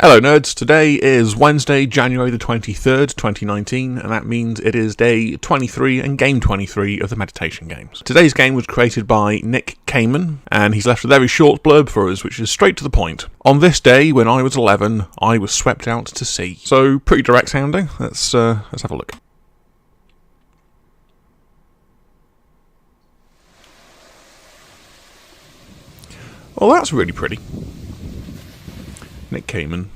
Hello nerds, today is Wednesday, January the 23rd, 2019, and that means it is day 23 and game 23 of the meditation games. Today's game was created by Nick Kaman, and he's left a very short blurb for us, which is straight to the point. On this day, when I was 11, I was swept out to sea. So, pretty direct sounding. Let's have a look. Well, that's really pretty. Nick Kaman.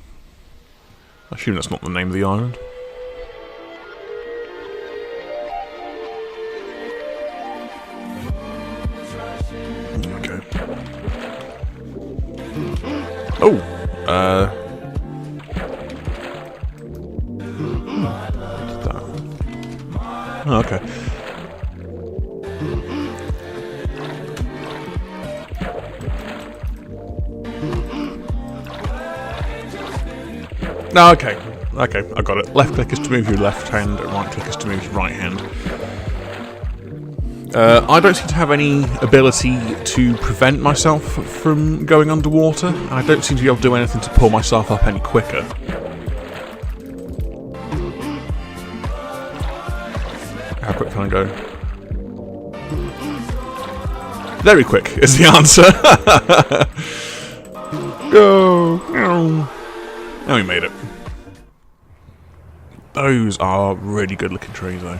I assume that's not the name of the island. Okay. Oh! What's that? Oh, okay. No, okay, I got it. Left click is to move your left hand, right click is to move your right hand. I don't seem to have any ability to prevent myself from going underwater, and I don't seem to be able to do anything to pull myself up any quicker. How quick can I go? Very quick is the answer. Go! Now we made it. Those are really good looking trees though.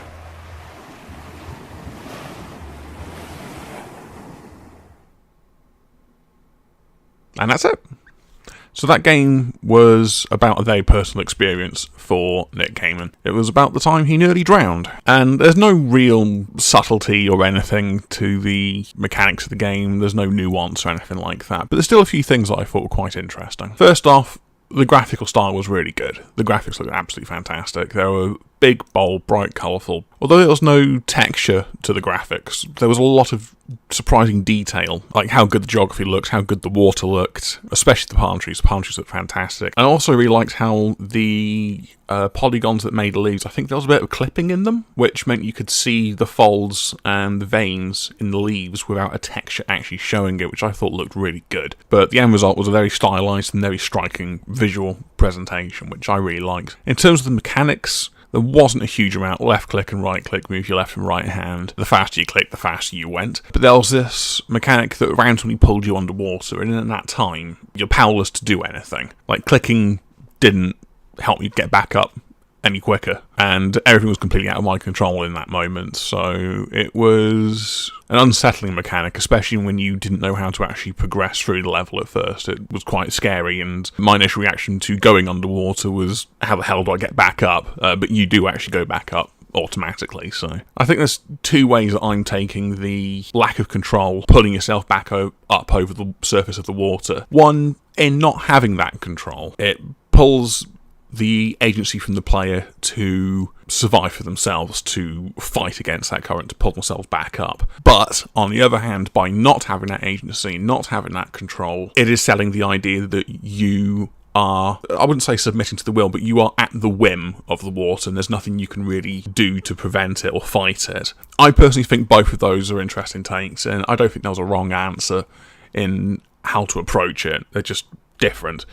And that's it. So that game was about a very personal experience for Nick Kaman. It was about the time he nearly drowned. And there's no real subtlety or anything to the mechanics of the game. There's no nuance or anything like that. But there's still a few things that I thought were quite interesting. First off, the graphical style was really good. The graphics looked absolutely fantastic. They were big, bold, bright, colourful. Although there was no texture to the graphics, there was a lot of surprising detail, like how good the geography looked, how good the water looked, especially the palm trees. The palm trees looked fantastic. I also really liked how the polygons that made the leaves, I think there was a bit of clipping in them, which meant you could see the folds and the veins in the leaves without a texture actually showing it, which I thought looked really good. But the end result was a very stylised and very striking visual presentation, which I really liked. In terms of the mechanics, there wasn't a huge amount. Left click and right click, move your left and right hand. The faster you click, the faster you went. But there was this mechanic that randomly pulled you underwater, and in that time, you're powerless to do anything. Like, clicking didn't help you get back up any quicker, and everything was completely out of my control in that moment, so it was an unsettling mechanic, especially when you didn't know how to actually progress through the level at first. It was quite scary, and my initial reaction to going underwater was, how the hell do I get back up? But you do actually go back up automatically, so I think there's two ways that I'm taking the lack of control, pulling yourself back up over the surface of the water. One, in not having that control, it pulls the agency from the player to survive for themselves, to fight against that current, to pull themselves back up. But, on the other hand, by not having that agency, not having that control, it is selling the idea that you are, I wouldn't say submitting to the will, but you are at the whim of the water, and there's nothing you can really do to prevent it or fight it. I personally think both of those are interesting takes, and I don't think there was a wrong answer in how to approach it. They're just different.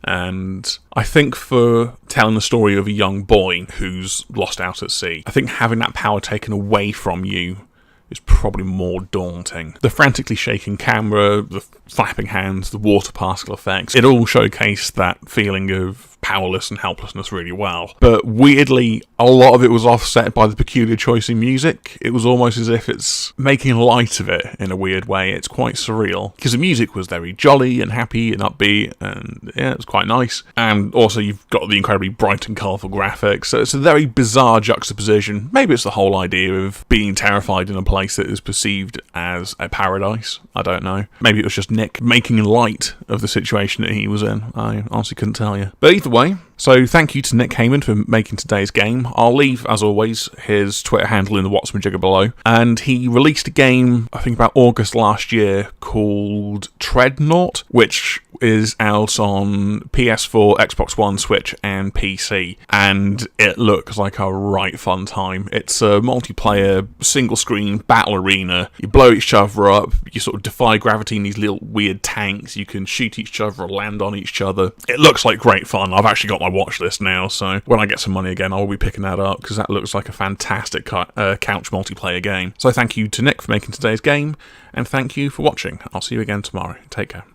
And I think for telling the story of a young boy who's lost out at sea, I think having that power taken away from you is probably more daunting. The frantically shaking camera, the flapping hands, the water particle effects, it all showcased that feeling of powerless and helplessness really well. But weirdly, a lot of it was offset by the peculiar choice in music. It was almost as if it's making light of it in a weird way. It's quite surreal, because the music was very jolly and happy and upbeat, and yeah, it was quite nice. And also you've got the incredibly bright and colourful graphics, so it's a very bizarre juxtaposition. Maybe it's the whole idea of being terrified in a place that is perceived as a paradise. I don't know. Maybe it was just Nick making light of the situation that he was in. I honestly couldn't tell you. But either way, so thank you to Nick Kaman for making today's game. I'll leave, as always, his Twitter handle in the Whatsmajigger below. And he released a game, I think about August last year, called Treadnought, which is out on PS4, Xbox One, Switch, and PC, and it looks like a right fun time. It's a multiplayer, single-screen battle arena. You blow each other up, you sort of defy gravity in these little weird tanks, you can shoot each other or land on each other. It looks like great fun. I've actually got my watch list now, so when I get some money again, I will be picking that up, because that looks like a fantastic couch multiplayer game. So thank you to Nick for making today's game, and thank you for watching. I'll see you again tomorrow. Take care.